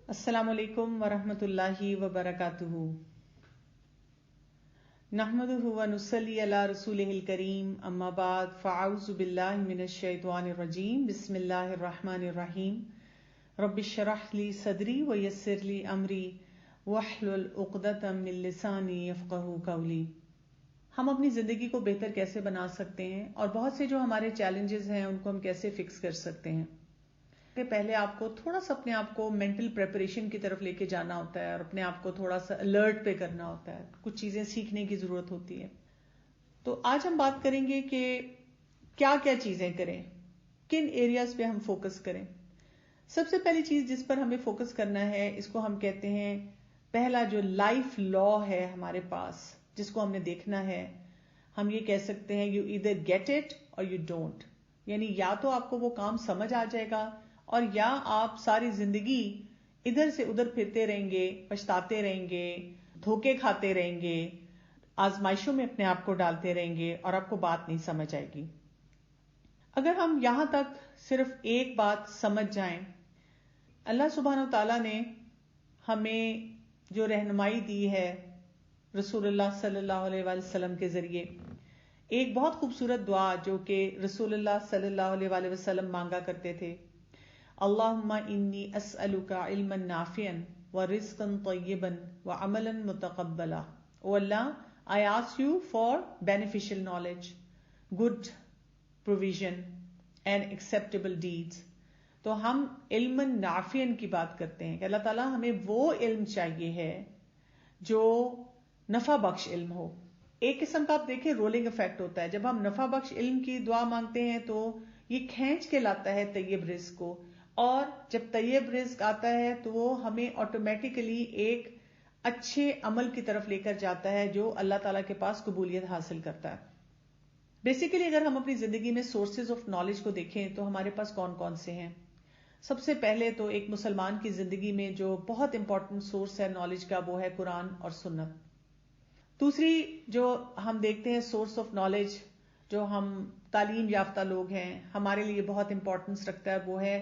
السلام علیکم ورحمۃ اللہ وبرکاتہ. نحمده ونصلی علی رسولہ الکریم، اما بعد فاعوذ باللہ من الشیطان الرجیم. بسم اللہ الرحمن الرحیم. رب اشرح لی صدری ویسر لی امری واحلل عقدۃ من لسانی یفقہوا قولی. ہم اپنی زندگی کو بہتر کیسے بنا سکتے ہیں اور بہت سے جو ہمارے چیلنجز ہیں ان کو ہم کیسے فکس کر سکتے ہیں. کہ پہلے آپ کو تھوڑا سا اپنے آپ کو مینٹل پریپریشن کی طرف لے کے جانا ہوتا ہے اور اپنے آپ کو تھوڑا سا الرٹ پہ کرنا ہوتا ہے. کچھ چیزیں سیکھنے کی ضرورت ہوتی ہے. تو آج ہم بات کریں گے کہ کیا کیا چیزیں کریں، کن ایریاز پہ ہم فوکس کریں. سب سے پہلی چیز جس پر ہمیں فوکس کرنا ہے، اس کو ہم کہتے ہیں پہلا جو لائف لا ہے ہمارے پاس، جس کو ہم نے دیکھنا ہے. ہم یہ کہہ سکتے ہیں یو ایدر گیٹ اٹ اور یو ڈونٹ. یعنی یا تو آپ کو وہ کام سمجھ آ جائے گا اور یا آپ ساری زندگی ادھر سے ادھر پھرتے رہیں گے، پچھتاتے رہیں گے، دھوکے کھاتے رہیں گے، آزمائشوں میں اپنے آپ کو ڈالتے رہیں گے اور آپ کو بات نہیں سمجھ آئے گی. اگر ہم یہاں تک صرف ایک بات سمجھ جائیں، اللہ سبحانہ و تعالیٰ نے ہمیں جو رہنمائی دی ہے رسول اللہ صلی اللہ علیہ وآلہ وسلم کے ذریعے، ایک بہت خوبصورت دعا جو کہ رسول اللہ صلی اللہ علیہ وآلہ وسلم مانگا کرتے تھے، اللہم انی اسألک علما نافعا ورزقا طیبا وعملا متقبلا. او اللہ، I ask you for beneficial knowledge, good provision and acceptable deeds. تو ہم علم نافع کی بات کرتے ہیں کہ اللہ تعالیٰ ہمیں وہ علم چاہیے ہے جو نفع بخش علم ہو. ایک قسم کا آپ دیکھیں رولنگ افیکٹ ہوتا ہے. جب ہم نفع بخش علم کی دعا مانگتے ہیں تو یہ کھینچ کے لاتا ہے طیب رزق کو، اور جب طیب رزق آتا ہے تو وہ ہمیں آٹومیٹیکلی ایک اچھے عمل کی طرف لے کر جاتا ہے جو اللہ تعالیٰ کے پاس قبولیت حاصل کرتا ہے. بیسیکلی اگر ہم اپنی زندگی میں سورسز آف نالج کو دیکھیں تو ہمارے پاس کون کون سے ہیں. سب سے پہلے تو ایک مسلمان کی زندگی میں جو بہت امپورٹنٹ سورس ہے نالج کا، وہ ہے قرآن اور سنت. دوسری جو ہم دیکھتے ہیں سورس آف نالج، جو ہم تعلیم یافتہ لوگ ہیں، ہمارے لیے بہت امپورٹنس رکھتا ہے، وہ ہے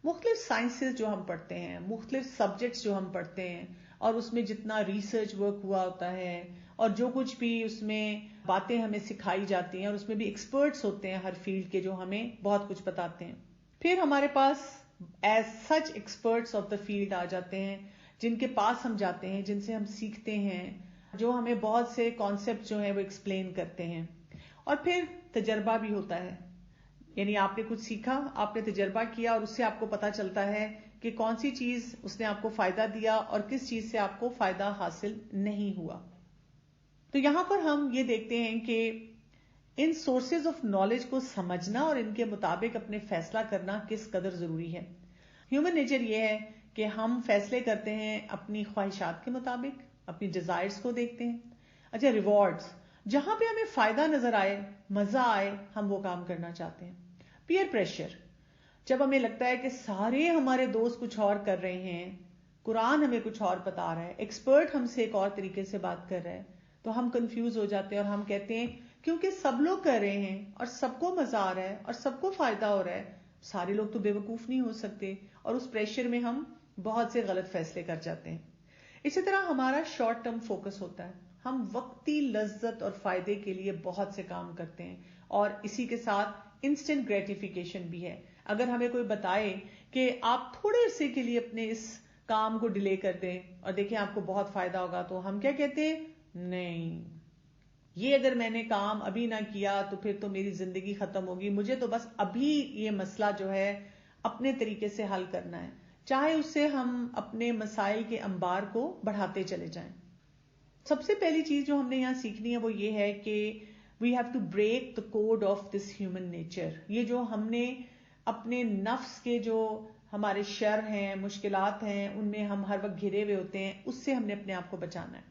مختلف سائنسز جو ہم پڑھتے ہیں، مختلف سبجیکٹس جو ہم پڑھتے ہیں، اور اس میں جتنا ریسرچ ورک ہوا ہوتا ہے اور جو کچھ بھی اس میں باتیں ہمیں سکھائی جاتی ہیں، اور اس میں بھی ایکسپرٹس ہوتے ہیں ہر فیلڈ کے جو ہمیں بہت کچھ بتاتے ہیں. پھر ہمارے پاس as such experts of the field آ جاتے ہیں جن کے پاس ہم جاتے ہیں، جن سے ہم سیکھتے ہیں، جو ہمیں بہت سے کانسیپٹ جو ہیں وہ ایکسپلین کرتے ہیں. اور پھر تجربہ بھی ہوتا ہے. یعنی آپ نے کچھ سیکھا، آپ نے تجربہ کیا اور اس سے آپ کو پتا چلتا ہے کہ کون سی چیز اس نے آپ کو فائدہ دیا اور کس چیز سے آپ کو فائدہ حاصل نہیں ہوا. تو یہاں پر ہم یہ دیکھتے ہیں کہ ان سورسز آف نالج کو سمجھنا اور ان کے مطابق اپنے فیصلہ کرنا کس قدر ضروری ہے. ہیومن نیچر یہ ہے کہ ہم فیصلے کرتے ہیں اپنی خواہشات کے مطابق، اپنی ڈیزائرز کو دیکھتے ہیں. اچھا، ریوارڈز، جہاں پہ ہمیں فائدہ نظر آئے، مزہ آئے، ہم وہ کام کرنا چاہتے ہیں. پیئر پریشر، جب ہمیں لگتا ہے کہ سارے ہمارے دوست کچھ اور کر رہے ہیں، قرآن ہمیں کچھ اور بتا رہا ہے، ایکسپرٹ ہم سے ایک اور طریقے سے بات کر رہا ہے، تو ہم کنفیوز ہو جاتے ہیں اور ہم کہتے ہیں کیونکہ سب لوگ کر رہے ہیں اور سب کو مزہ آ رہا ہے اور سب کو فائدہ ہو رہا ہے، سارے لوگ تو بے وقوف نہیں ہو سکتے، اور اس پریشر میں ہم بہت سے غلط فیصلے کر جاتے ہیں. اسی طرح ہمارا شارٹ ٹرم فوکس ہوتا ہے. ہم وقتی لذت اور فائدے کے لیے بہت سے کام کرتے ہیں، اور اسی کے ساتھ انسٹنٹ گریٹیفیکیشن بھی ہے. اگر ہمیں کوئی بتائے کہ آپ تھوڑے عرصے کے لیے اپنے اس کام کو ڈیلے کر دیں اور دیکھیں آپ کو بہت فائدہ ہوگا، تو ہم کیا کہتے ہیں؟ نہیں، یہ اگر میں نے کام ابھی نہ کیا تو پھر تو میری زندگی ختم ہوگی، مجھے تو بس ابھی یہ مسئلہ جو ہے اپنے طریقے سے حل کرنا ہے، چاہے اس سے ہم اپنے مسائل کے انبار کو بڑھاتے چلے جائیں. سب سے پہلی چیز جو ہم نے یہاں سیکھنی ہے وہ یہ ہے کہ we have to break the code of this human nature. یہ جو ہم نے اپنے نفس کے جو ہمارے شر ہیں، مشکلات ہیں، ان میں ہم ہر وقت گھرے ہوئے ہوتے ہیں، اس سے ہم نے اپنے آپ کو بچانا ہے.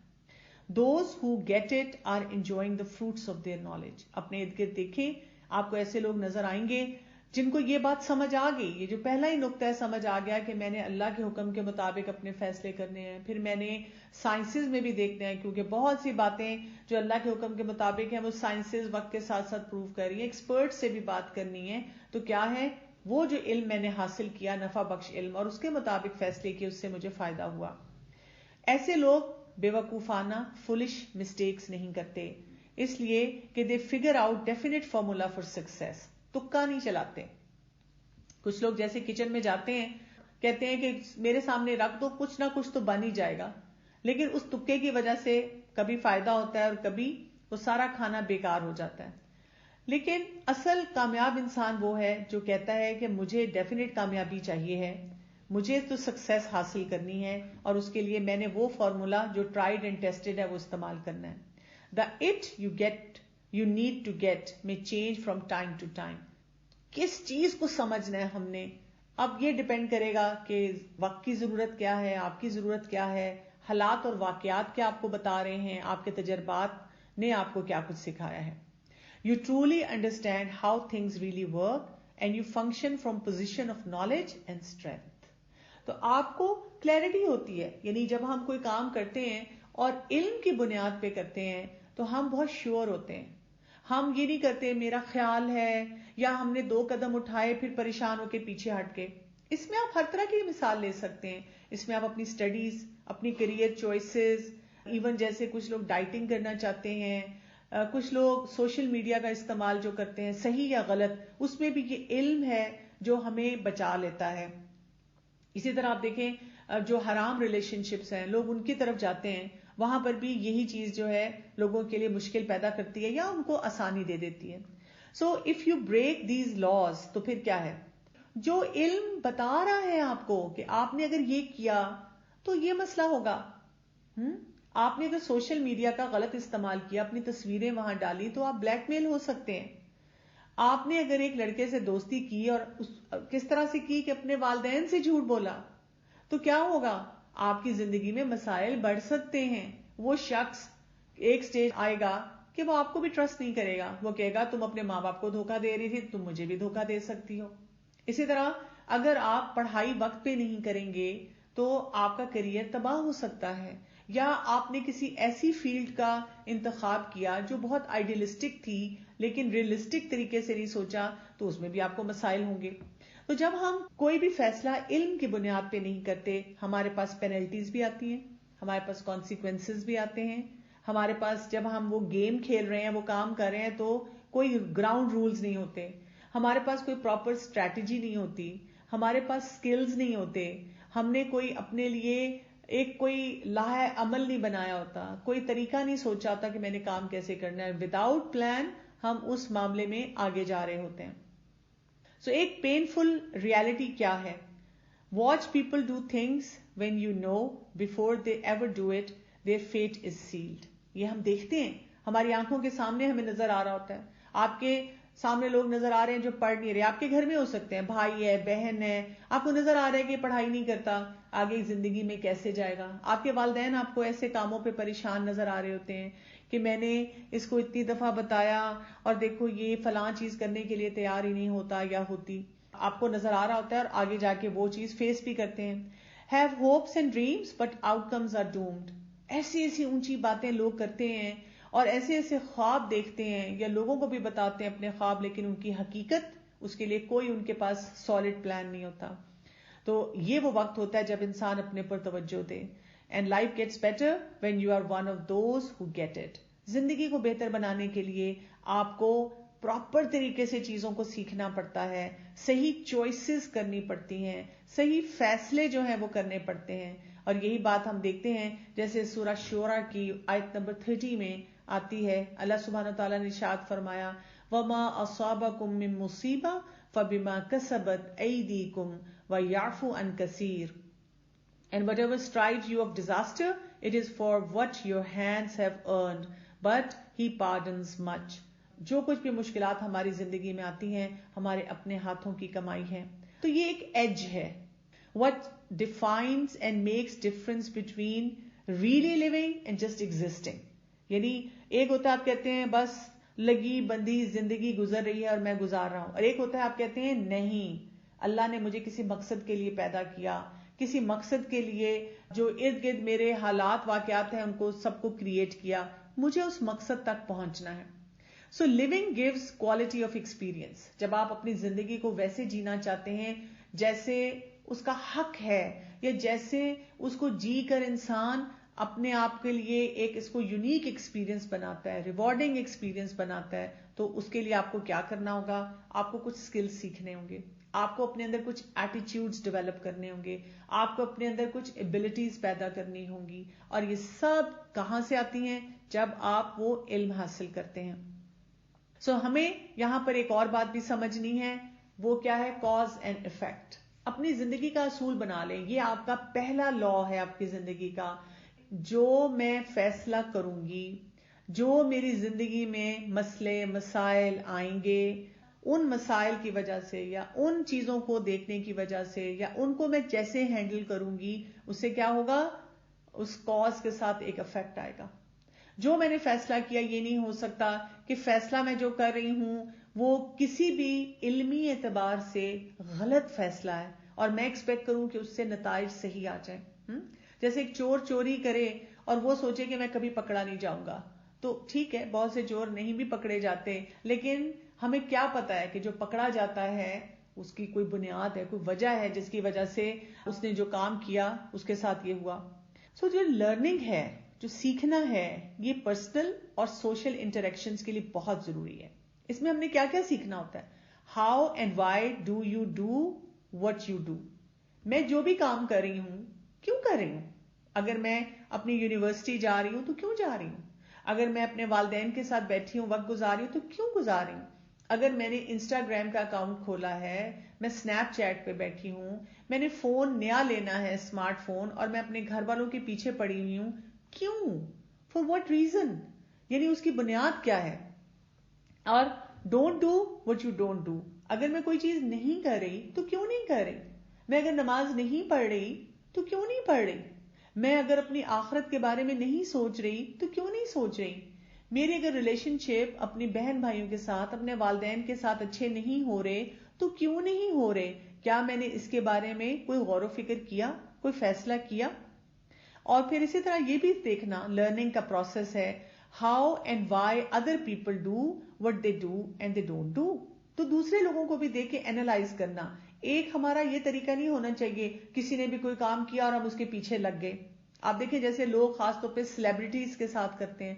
Those who get it are enjoying the fruits of their knowledge. اپنے ارد گرد دیکھیں، آپ کو ایسے لوگ نظر آئیں گے جن کو یہ بات سمجھ آ گئی. یہ جو پہلا ہی نقطہ ہے، سمجھ آ گیا کہ میں نے اللہ کے حکم کے مطابق اپنے فیصلے کرنے ہیں. پھر میں نے سائنسز میں بھی دیکھنا ہے، کیونکہ بہت سی باتیں جو اللہ کے حکم کے مطابق ہیں وہ سائنسز وقت کے ساتھ ساتھ پروو کر رہی ہیں. ایکسپرٹ سے بھی بات کرنی ہے، تو کیا ہے؟ وہ جو علم میں نے حاصل کیا نفع بخش علم اور اس کے مطابق فیصلے کیے اس سے مجھے فائدہ ہوا. ایسے لوگ بے وقوفانہ فولش مسٹیکس نہیں کرتے اس لیے کہ they figure out definite formula for success. تکا نہیں چلاتے. کچھ لوگ جیسے کچن میں جاتے ہیں کہتے ہیں کہ میرے سامنے رکھ دو کچھ نہ کچھ تو بن ہی جائے گا, لیکن اس تکے کی وجہ سے کبھی فائدہ ہوتا ہے اور کبھی وہ سارا کھانا بیکار ہو جاتا ہے. لیکن اصل کامیاب انسان وہ ہے جو کہتا ہے کہ مجھے ڈیفینیٹ کامیابی چاہیے ہے, مجھے تو سکسیس حاصل کرنی ہے اور اس کے لیے میں نے وہ فارمولا جو ٹرائیڈ اینڈ ٹیسٹڈ ہے وہ استعمال کرنا ہے. The it you need to get میں change from time to time. کس چیز کو سمجھنا ہے ہم نے, اب یہ ڈپینڈ کرے گا کہ وقت کی ضرورت کیا ہے, آپ کی ضرورت کیا ہے, حالات اور واقعات کیا آپ کو بتا رہے ہیں, آپ کے تجربات نے آپ کو کیا کچھ سکھایا ہے. You truly understand how things really work and you function from position of knowledge and strength. تو آپ کو کلیئرٹی ہوتی ہے, یعنی جب ہم کوئی کام کرتے ہیں اور علم کی بنیاد پہ کرتے ہیں تو ہم بہت شیور ہوتے ہیں. ہم یہ نہیں کرتے میرا خیال ہے یا ہم نے 2 قدم اٹھائے پھر پریشان ہو کے پیچھے ہٹ کے. اس میں آپ ہر طرح کی مثال لے سکتے ہیں. اس میں آپ اپنی سٹڈیز, اپنی کیریئر چوائسز, ایون جیسے کچھ لوگ ڈائٹنگ کرنا چاہتے ہیں, کچھ لوگ سوشل میڈیا کا استعمال جو کرتے ہیں صحیح یا غلط, اس میں بھی یہ علم ہے جو ہمیں بچا لیتا ہے. اسی طرح آپ دیکھیں جو حرام ریلیشن شپس ہیں لوگ ان کی طرف جاتے ہیں, وہاں پر بھی یہی چیز جو ہے لوگوں کے لیے مشکل پیدا کرتی ہے یا ان کو آسانی دے دیتی ہے. So if you break these laws, تو پھر کیا ہے, جو علم بتا رہا ہے آپ کو کہ آپ نے اگر یہ کیا تو یہ مسئلہ ہوگا. آپ نے اگر سوشل میڈیا کا غلط استعمال کیا, اپنی تصویریں وہاں ڈالی تو آپ بلیک میل ہو سکتے ہیں. آپ نے اگر ایک لڑکے سے دوستی کی اور کس طرح سے کی کہ اپنے والدین سے جھوٹ بولا, تو کیا ہوگا, آپ کی زندگی میں مسائل بڑھ سکتے ہیں. وہ شخص ایک سٹیج آئے گا کہ وہ آپ کو بھی ٹرسٹ نہیں کرے گا, وہ کہے گا تم اپنے ماں باپ کو دھوکہ دے رہی تھی, تم مجھے بھی دھوکہ دے سکتی ہو. اسی طرح اگر آپ پڑھائی وقت پہ نہیں کریں گے تو آپ کا کیریئر تباہ ہو سکتا ہے, یا آپ نے کسی ایسی فیلڈ کا انتخاب کیا جو بہت آئیڈیلسٹک تھی لیکن ریئلسٹک طریقے سے نہیں سوچا, تو اس میں بھی آپ کو مسائل ہوں گے. تو جب ہم کوئی بھی فیصلہ علم کی بنیاد پہ نہیں کرتے, ہمارے پاس پینلٹیز بھی آتی ہیں, ہمارے پاس کانسیکوینسز بھی آتے ہیں. ہمارے پاس جب ہم وہ گیم کھیل رہے ہیں, وہ کام کر رہے ہیں, تو کوئی گراؤنڈ رولز نہیں ہوتے, ہمارے پاس کوئی پراپر اسٹریٹجی نہیں ہوتی, ہمارے پاس سکلز نہیں ہوتے, ہم نے کوئی اپنے لیے ایک کوئی لاہ عمل نہیں بنایا ہوتا, کوئی طریقہ نہیں سوچا ہوتا کہ میں نے کام کیسے کرنا ہے. وداؤٹ پلان ہم اس معاملے میں آگے جا رہے ہوتے ہیں. سو ایک پینفل ریالٹی کیا ہے, watch people do things when you know before they ever do it their fate is sealed. یہ ہم دیکھتے ہیں, ہماری آنکھوں کے سامنے ہمیں نظر آ رہا ہوتا ہے. آپ کے سامنے لوگ نظر آ رہے ہیں جو پڑھ نہیں رہے, آپ کے گھر میں ہو سکتے ہیں, بھائی ہے, بہن ہے, آپ کو نظر آ رہا ہے کہ پڑھائی نہیں کرتا, آگے زندگی میں کیسے جائے گا. آپ کے والدین آپ کو ایسے کاموں پہ پریشان نظر آ رہے ہوتے ہیں کہ میں نے اس کو اتنی دفعہ بتایا اور دیکھو یہ فلاں چیز کرنے کے لیے تیار ہی نہیں ہوتا یا ہوتی. آپ کو نظر آ رہا ہوتا ہے اور آگے جا کے وہ چیز فیس بھی کرتے ہیں. Have hopes and dreams but outcomes are doomed. ایسی ایسی اونچی باتیں لوگ کرتے ہیں اور ایسے ایسے خواب دیکھتے ہیں یا لوگوں کو بھی بتاتے ہیں اپنے خواب, لیکن ان کی حقیقت, اس کے لیے کوئی ان کے پاس سالڈ پلان نہیں ہوتا. تو یہ وہ وقت ہوتا ہے جب انسان اپنے پر توجہ دے. And life gets better when you are one of those who get it. زندگی کو بہتر بنانے کے لیے آپ کو پراپر طریقے سے چیزوں کو سیکھنا پڑتا ہے, صحیح چوائسز کرنی پڑتی ہیں, صحیح فیصلے جو ہیں وہ کرنے پڑتے ہیں. اور یہی بات ہم دیکھتے ہیں جیسے سورہ شورى کی آیت نمبر 30 میں آتی ہے. اللہ سبحانہ وتعالیٰ نے ارشاد فرمایا, وَمَا أَصَابَكُم مِّن مُّصِيبَةٍ فَبِمَا كَسَبَتْ أَيْدِيكُمْ وَيَعْفُو عَن كَثِيرٍ. And whatever strikes you of disaster, it is for what your hands have earned, but He pardons much. جو کچھ بھی مشکلات ہماری زندگی میں آتی ہیں ہمارے اپنے ہاتھوں کی کمائی ہے. تو یہ ایک ایج ہے. What defines and makes difference between really living and just existing. یعنی ایک ہوتا ہے آپ کہتے ہیں بس لگی بندی زندگی گزر رہی ہے اور میں گزار رہا ہوں, اور ایک ہوتا ہے آپ کہتے ہیں نہیں, اللہ نے مجھے کسی مقصد کے لیے پیدا کیا, کسی مقصد کے لیے جو ارد گرد میرے حالات واقعات ہیں ان کو سب کو کریٹ کیا, مجھے اس مقصد تک پہنچنا ہے. So living gives quality of experience. جب آپ اپنی زندگی کو ویسے جینا چاہتے ہیں جیسے اس کا حق ہے, یا جیسے اس کو جی کر انسان اپنے آپ کے لیے ایک اس کو یونیک ایکسپیرئنس بناتا ہے, ریوارڈنگ ایکسپیرئنس بناتا ہے, تو اس کے لیے آپ کو کیا کرنا ہوگا؟ آپ کو کچھ سکلز سیکھنے ہوں گے, آپ کو اپنے اندر کچھ ایٹیٹیوڈز ڈیولپ کرنے ہوں گے, آپ کو اپنے اندر کچھ ایبلٹیز پیدا کرنی ہوں گی, اور یہ سب کہاں سے آتی ہیں؟ جب آپ وہ علم حاصل کرتے ہیں. سو ہمیں یہاں پر ایک اور بات بھی سمجھنی ہے, وہ کیا ہے؟ Cause and effect. اپنی زندگی کا اصول بنا لیں, یہ آپ کا پہلا لا ہے آپ کی زندگی کا. جو میں فیصلہ کروں گی, جو میری زندگی میں مسئلے مسائل آئیں گے, ان مسائل کی وجہ سے یا ان چیزوں کو دیکھنے کی وجہ سے یا ان کو میں جیسے ہینڈل کروں گی, اس سے کیا ہوگا؟ اس کاز کے ساتھ ایک افیکٹ آئے گا. جو میں نے فیصلہ کیا, یہ نہیں ہو سکتا کہ فیصلہ میں جو کر رہی ہوں وہ کسی بھی علمی اعتبار سے غلط فیصلہ ہے اور میں ایکسپیکٹ کروں کہ اس سے نتائج صحیح آ جائیں. جیسے ایک چور چوری کرے اور وہ سوچے کہ میں کبھی پکڑا نہیں جاؤں گا, تو ٹھیک ہے, بہت سے چور نہیں بھی پکڑے جاتے, لیکن ہمیں کیا پتا ہے کہ جو پکڑا جاتا ہے اس کی کوئی بنیاد ہے, کوئی وجہ ہے جس کی وجہ سے اس نے جو کام کیا اس کے ساتھ یہ ہوا. سو جو لرننگ ہے, جو سیکھنا ہے, یہ پرسنل اور سوشل انٹریکشنز کے لیے بہت ضروری ہے. اس میں ہم نے کیا کیا سیکھنا ہوتا ہے؟ How and why do you do what you do. میں جو بھی کام کر رہی ہوں کیوں کر رہی ہوں؟ اگر میں اپنی یونیورسٹی جا رہی ہوں تو کیوں جا رہی ہوں؟ اگر میں اپنے والدین کے ساتھ بیٹھی ہوں, وقت گزار رہی ہوں, تو کیوں گزار رہی ہوں؟ اگر میں نے انسٹاگرام کا اکاؤنٹ کھولا ہے, میں اسنیپ چیٹ پہ بیٹھی ہوں, میں نے فون نیا لینا ہے, اسمارٹ فون, اور میں اپنے گھر والوں کے پیچھے پڑی ہوئی ہوں, کیوں؟ For what reason? یعنی اس کی بنیاد کیا ہے؟ اور don't do what you don't do. اگر میں کوئی چیز نہیں کر رہی تو کیوں نہیں کر رہی؟ میں اگر نماز نہیں پڑھ رہی تو کیوں نہیں پڑھ رہی؟ میں اگر اپنی آخرت کے بارے میں نہیں سوچ رہی تو کیوں نہیں سوچ رہی؟ میری اگر ریلیشن شپ اپنی بہن بھائیوں کے ساتھ, اپنے والدین کے ساتھ اچھے نہیں ہو رہے تو کیوں نہیں ہو رہے؟ کیا میں نے اس کے بارے میں کوئی غور و فکر کیا, کوئی فیصلہ کیا؟ اور پھر اسی طرح یہ بھی دیکھنا لرننگ کا پروسیس ہے, how and why other people do what they do and they don't do. تو دوسرے لوگوں کو بھی دیکھ کے اینالائز کرنا. ایک ہمارا یہ طریقہ نہیں ہونا چاہیے کسی نے بھی کوئی کام کیا اور ہم اس کے پیچھے لگ گئے. آپ دیکھیں جیسے لوگ خاص طور پہ سیلیبریٹیز کے ساتھ کرتے ہیں,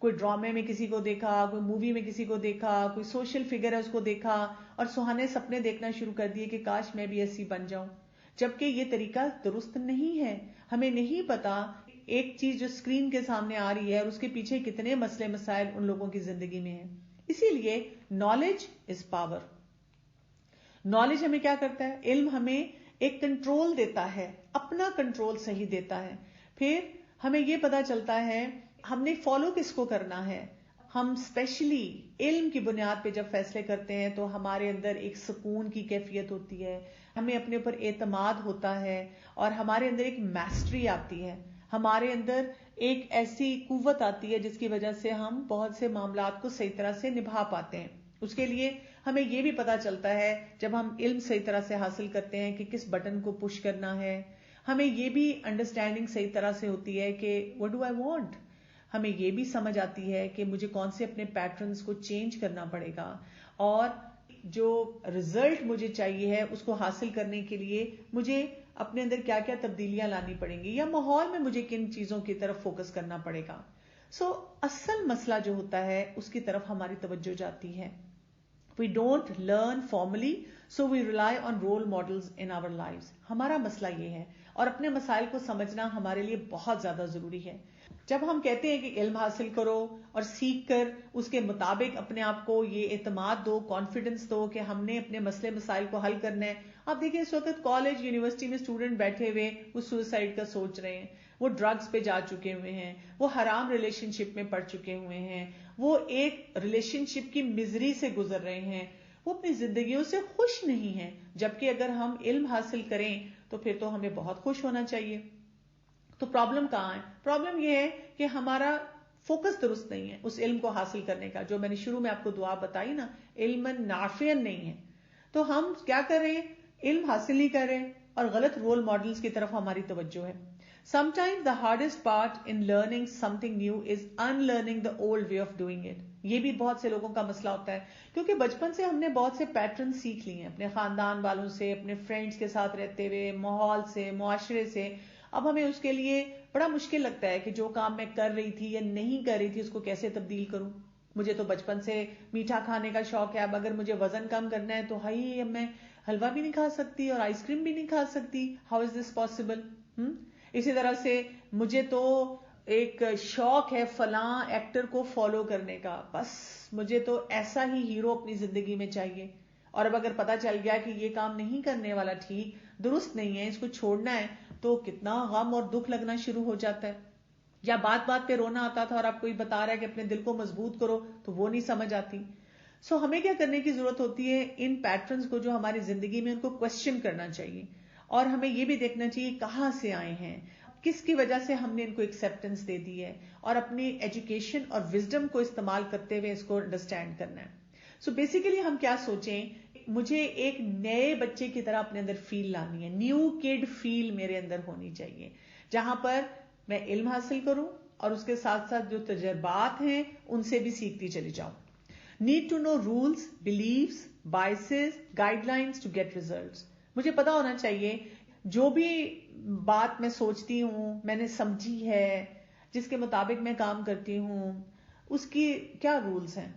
کوئی ڈرامے میں کسی کو دیکھا, کوئی مووی میں کسی کو دیکھا, کوئی سوشل فگر ہے اس کو دیکھا اور سہانے سپنے دیکھنا شروع کر دیے کہ کاش میں بھی ایسی بن جاؤں, جبکہ یہ طریقہ درست نہیں ہے. ہمیں نہیں پتا ایک چیز جو اسکرین کے سامنے آ رہی ہے اور اس کے پیچھے کتنے مسئلے مسائل ان لوگوں کی زندگی میں ہیں. اسی لیے نالج از پاور. نالج ہمیں کیا کرتا ہے؟ علم ہمیں ایک کنٹرول دیتا ہے, اپنا کنٹرول صحیح دیتا ہے. پھر ہمیں یہ پتا چلتا ہے ہم نے فالو کس کو کرنا ہے. ہم اسپیشلی علم کی بنیاد پہ جب فیصلے کرتے ہیں تو ہمارے اندر ایک سکون کی کیفیت ہوتی ہے, ہمیں اپنے اوپر اعتماد ہوتا ہے, اور ہمارے اندر ایک میسٹری آتی ہے, ہمارے اندر ایک ایسی قوت آتی ہے جس کی وجہ سے ہم بہت سے معاملات کو صحیح طرح سے نبھا پاتے ہیں. اس کے لیے ہمیں یہ بھی پتا چلتا ہے جب ہم علم صحیح طرح سے حاصل کرتے ہیں کہ کس بٹن کو پش کرنا ہے. ہمیں یہ بھی انڈرسٹینڈنگ صحیح طرح سے ہوتی ہے کہ what do I want. ہمیں یہ بھی سمجھ آتی ہے کہ مجھے کون سے اپنے پیٹرنز کو چینج کرنا پڑے گا, اور جو رزلٹ مجھے چاہیے ہے اس کو حاصل کرنے کے لیے مجھے اپنے اندر کیا کیا تبدیلیاں لانی پڑیں گی, یا ماحول میں مجھے کن چیزوں کی طرف فوکس کرنا پڑے گا. سو اصل مسئلہ جو ہوتا ہے اس کی طرف ہماری توجہ جاتی ہے. We don't learn formally, so we rely on role models in our lives. ہمارا مسئلہ یہ ہے, اور اپنے مسائل کو سمجھنا ہمارے لیے بہت زیادہ ضروری ہے. جب ہم کہتے ہیں کہ علم حاصل کرو اور سیکھ کر اس کے مطابق اپنے آپ کو یہ اعتماد دو, کانفیڈنس دو کہ ہم نے اپنے مسئلے مسائل کو حل کرنا ہے. آپ دیکھیں اس وقت کالج یونیورسٹی میں اسٹوڈنٹ بیٹھے ہوئے وہ سوسائڈ کا سوچ رہے ہیں, وہ ڈرگز پہ جا چکے ہوئے ہیں, وہ حرام ریلیشن شپ میں پڑ چکے ہوئے ہیں, وہ ایک ریلیشن شپ کی مزری سے گزر رہے ہیں, وہ اپنی زندگیوں سے خوش نہیں ہیں. جبکہ اگر ہم علم حاصل کریں تو پھر تو ہمیں بہت خوش ہونا چاہیے. تو پرابلم کہاں ہے؟ پرابلم یہ ہے کہ ہمارا فوکس درست نہیں ہے اس علم کو حاصل کرنے کا. جو میں نے شروع میں آپ کو دعا بتائی نا, علم نافع نہیں ہے. تو ہم کیا کر رہے ہیں؟ علم حاصل نہیں کر رہے اور غلط رول ماڈلز کی طرف ہماری توجہ ہے. Sometimes the hardest part in learning something new is unlearning the old way of doing it. یہ بھی بہت سے لوگوں کا مسئلہ ہوتا ہے، کیونکہ بچپن سے ہم نے بہت سے پیٹرن سیکھ لیے ہیں اپنے خاندان والوں سے، اپنے فرینڈز کے ساتھ رہتے ہوئے، ماحول سے، معاشرے سے. اب ہمیں اس کے لیے بڑا مشکل لگتا ہے کہ جو کام میں کر رہی تھی یا نہیں کر رہی تھی اس کو کیسے تبدیل کروں. مجھے تو بچپن سے میٹھا کھانے کا شوق ہے، اب اگر مجھے وزن کم کرنا ہے تو اب میں حلوہ بھی نہیں کھا سکتی اور آئس کریم بھی نہیں کھا سکتی. How is this possible? اسی طرح سے مجھے تو ایک شوق ہے فلاں ایکٹر کو فالو کرنے کا، بس مجھے تو ایسا ہی ہیرو اپنی زندگی میں چاہیے، اور اب اگر پتا چل گیا کہ یہ کام نہیں کرنے والا، ٹھیک درست نہیں ہے، اس کو چھوڑنا ہے، تو کتنا غم اور دکھ لگنا شروع ہو جاتا ہے. یا بات بات پہ رونا آتا تھا اور آپ کوئی بتا رہا ہے کہ اپنے دل کو مضبوط کرو تو وہ نہیں سمجھ آتی. سو ہمیں کیا کرنے کی ضرورت ہوتی ہے؟ ان پیٹرنز کو جو ہماری زندگی میں ان کو کوشچن کرنا چاہیے، اور ہمیں یہ بھی دیکھنا چاہیے کہاں سے آئے ہیں، کس کی وجہ سے ہم نے ان کو ایکسیپٹنس دے دی ہے، اور اپنی ایجوکیشن اور وزڈم کو استعمال کرتے ہوئے اس کو انڈرسٹینڈ کرنا ہے. سو بیسیکلی ہم کیا سوچیں، مجھے ایک نئے بچے کی طرح اپنے اندر فیل لانی ہے، نیو کڈ فیل میرے اندر ہونی چاہیے، جہاں پر میں علم حاصل کروں اور اس کے ساتھ ساتھ جو تجربات ہیں ان سے بھی سیکھتی چلی جاؤں. Need to know rules, beliefs, biases, guidelines to get results. مجھے پتا ہونا چاہیے جو بھی بات میں سوچتی ہوں، میں نے سمجھی ہے، جس کے مطابق میں کام کرتی ہوں، اس کی کیا رولز ہیں.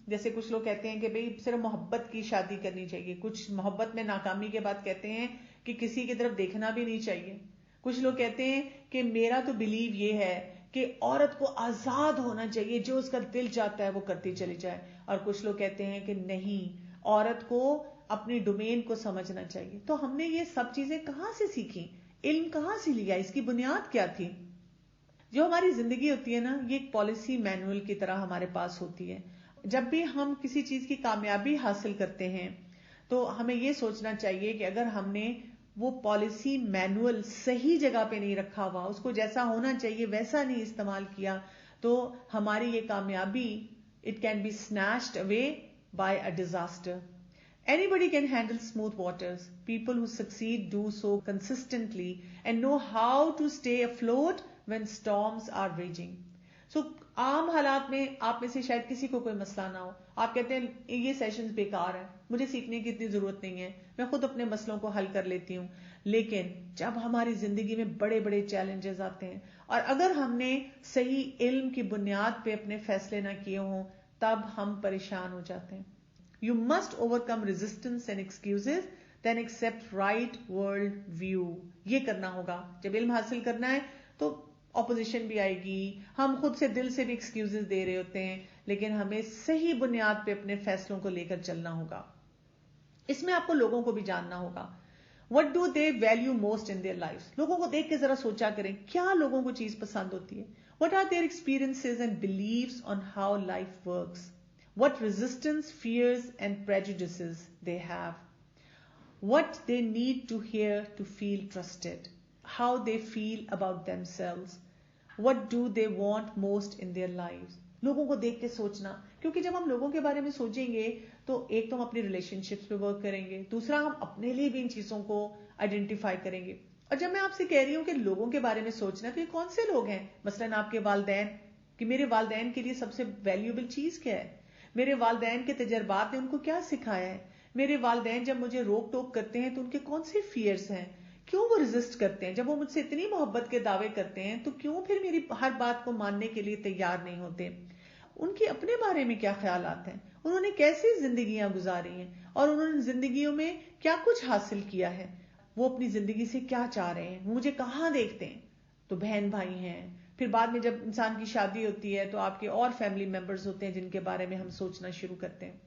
جیسے کچھ لوگ کہتے ہیں کہ بھئی صرف محبت کی شادی کرنی چاہیے، کچھ محبت میں ناکامی کے بعد کہتے ہیں کہ کسی کی طرف دیکھنا بھی نہیں چاہیے. کچھ لوگ کہتے ہیں کہ میرا تو بلیو یہ ہے کہ عورت کو آزاد ہونا چاہیے، جو اس کا دل چاہتا ہے وہ کرتی چلی جائے. اور کچھ لوگ کہتے ہیں کہ نہیں، عورت کو اپنی ڈومین کو سمجھنا چاہیے. تو ہم نے یہ سب چیزیں کہاں سے سیکھی؟ علم کہاں سے لیا؟ اس کی بنیاد کیا تھی؟ جو ہماری زندگی ہوتی ہے نا، یہ ایک پالیسی مینول کی طرح ہمارے پاس ہوتی ہے. جب بھی ہم کسی چیز کی کامیابی حاصل کرتے ہیں تو ہمیں یہ سوچنا چاہیے کہ اگر ہم نے وہ پالیسی مینول صحیح جگہ پہ نہیں رکھا ہوا، اس کو جیسا ہونا چاہیے ویسا نہیں استعمال کیا، تو ہماری یہ کامیابی it can be snatched away by a disaster. Anybody can handle smooth waters. People who succeed do so consistently and know how to stay afloat when storms are raging. So عام حالات میں آپ میں سے شاید کسی کو کوئی مسئلہ نہ ہو، آپ کہتے ہیں یہ سیشنز بیکار ہے، مجھے سیکھنے کی اتنی ضرورت نہیں ہے، میں خود اپنے مسئلوں کو حل کر لیتی ہوں. لیکن جب ہماری زندگی میں بڑے بڑے چیلنجز آتے ہیں اور اگر ہم نے صحیح علم کی بنیاد پہ اپنے فیصلے نہ کیے ہوں تب ہم پریشان ہو جاتے ہیں. You must overcome resistance and excuses, then accept right world view. یہ کرنا ہوگا. جب علم حاصل کرنا ہے تو اپوزیشن بھی آئے گی، ہم خود سے دل سے بھی ایکسکیوزز دے رہے ہوتے ہیں، لیکن ہمیں صحیح بنیاد پہ اپنے فیصلوں کو لے کر چلنا ہوگا. اس میں آپ کو لوگوں کو بھی جاننا ہوگا. What do they value most in their lives? لوگوں کو دیکھ کے ذرا سوچا کریں کیا لوگوں کو چیز پسند ہوتی ہے. What are their experiences and beliefs on how life works? What resistance, fears and prejudices they have. What they need to hear to feel trusted. How they feel about themselves. What do they want most in their lives. لوگوں کو دیکھ کے سوچنا، کیونکہ جب ہم لوگوں کے بارے میں سوچیں گے تو ایک تو ہم اپنی ریلیشن شپس پہ ورک کریں گے، دوسرا ہم اپنے لیے بھی ان چیزوں کو آئیڈینٹیفائی کریں گے. اور جب میں آپ سے کہہ رہی ہوں کہ لوگوں کے بارے میں سوچنا، تو یہ کون سے لوگ ہیں؟ مثلاً آپ کے والدین، کہ میرے والدین کے لیے سب سے ویلیوبل چیز کیا ہے، میرے والدین کے تجربات نے ان کو کیا سکھایا ہے، میرے والدین جب مجھے روک ٹوک کرتے ہیں تو ان کے کون سے فیئرز ہیں، کیوں وہ ریزسٹ کرتے ہیں، جب وہ مجھ سے اتنی محبت کے دعوے کرتے ہیں تو کیوں پھر میری ہر بات کو ماننے کے لیے تیار نہیں ہوتے، ان کے اپنے بارے میں کیا خیالات ہیں، انہوں نے کیسی زندگیاں گزاری ہیں اور انہوں نے زندگیوں میں کیا کچھ حاصل کیا ہے، وہ اپنی زندگی سے کیا چاہ رہے ہیں، وہ مجھے کہاں دیکھتے ہیں. تو بہن بھائی ہیں، پھر بعد میں جب انسان کی شادی ہوتی ہے تو آپ کے اور فیملی ممبرز ہوتے ہیں جن کے بارے میں ہم سوچنا شروع کرتے ہیں.